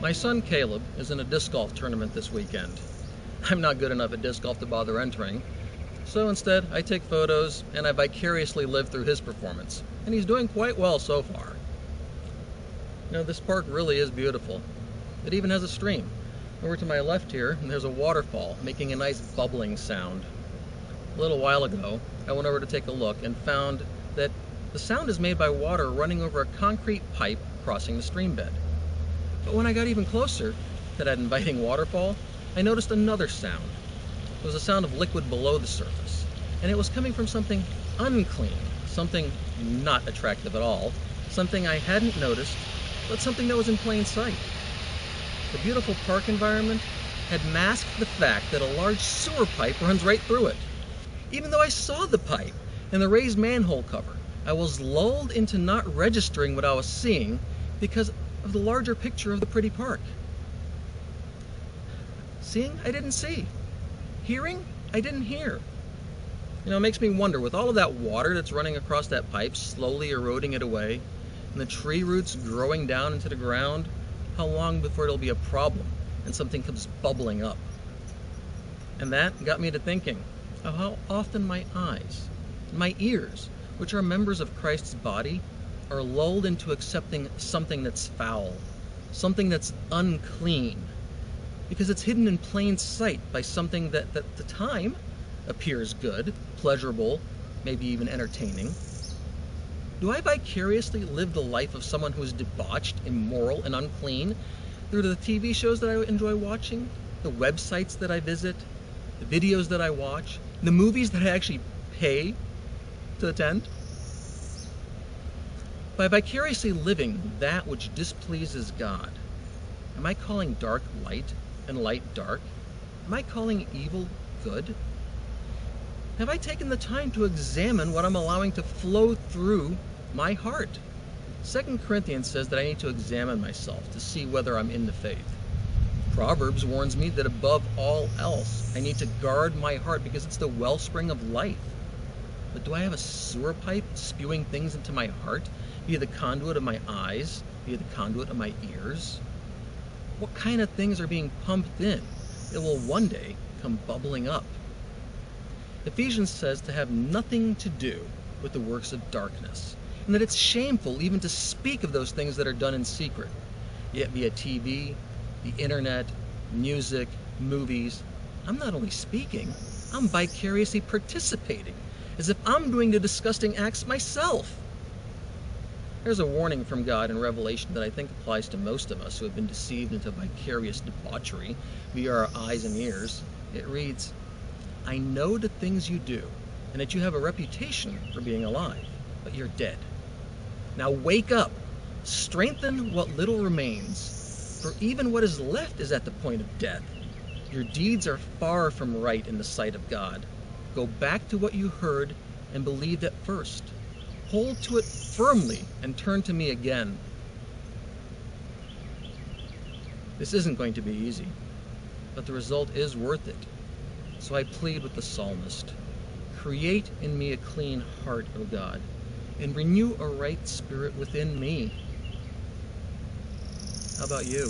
My son Caleb is in a disc golf tournament this weekend. I'm not good enough at disc golf to bother entering, so instead I take photos and I vicariously live through his performance, and he's doing quite well so far. You know, this park really is beautiful. It even has a stream. Over to my left here, there's a waterfall making a nice bubbling sound. A little while ago, I went over to take a look and found that the sound is made by water running over a concrete pipe crossing the stream bed. But when I got even closer to that inviting waterfall, I noticed another sound. It was a sound of liquid below the surface, and it was coming from something unclean, something not attractive at all, something I hadn't noticed, but something that was in plain sight. The beautiful park environment had masked the fact that a large sewer pipe runs right through it. Even though I saw the pipe and the raised manhole cover, I was lulled into not registering what I was seeing because of the larger picture of the pretty park. Seeing, I didn't see. Hearing, I didn't hear. You know, it makes me wonder, with all of that water that's running across that pipe, slowly eroding it away, and the tree roots growing down into the ground, how long before it'll be a problem and something comes bubbling up? And that got me to thinking of how often my eyes, my ears, which are members of Christ's body, are lulled into accepting something that's foul, something that's unclean, because it's hidden in plain sight by something that at the time appears good, pleasurable, maybe even entertaining. Do I vicariously live the life of someone who is debauched, immoral, and unclean through the TV shows that I enjoy watching, the websites that I visit, the videos that I watch, the movies that I actually pay to attend? By vicariously living that which displeases God, am I calling dark light and light dark? Am I calling evil good? Have I taken the time to examine what I'm allowing to flow through my heart? 2 Corinthians says that I need to examine myself to see whether I'm in the faith. Proverbs warns me that above all else, I need to guard my heart because it's the wellspring of life. But do I have a sewer pipe spewing things into my heart via the conduit of my eyes, via the conduit of my ears? What kind of things are being pumped in that will one day come bubbling up? Ephesians says to have nothing to do with the works of darkness, and that it's shameful even to speak of those things that are done in secret, yet via TV, the internet, music, movies. I'm not only speaking, I'm vicariously participating, as if I'm doing the disgusting acts myself. There's a warning from God in Revelation that I think applies to most of us who have been deceived into vicarious debauchery via our eyes and ears. It reads, I know the things you do, and that you have a reputation for being alive, but you're dead. Now wake up, strengthen what little remains, for even what is left is at the point of death. Your deeds are far from right in the sight of God. Go back to what you heard and believed at first. Hold to it firmly and turn to me again. This isn't going to be easy, but the result is worth it. So I plead with the psalmist, create in me a clean heart, O God, and renew a right spirit within me. How about you?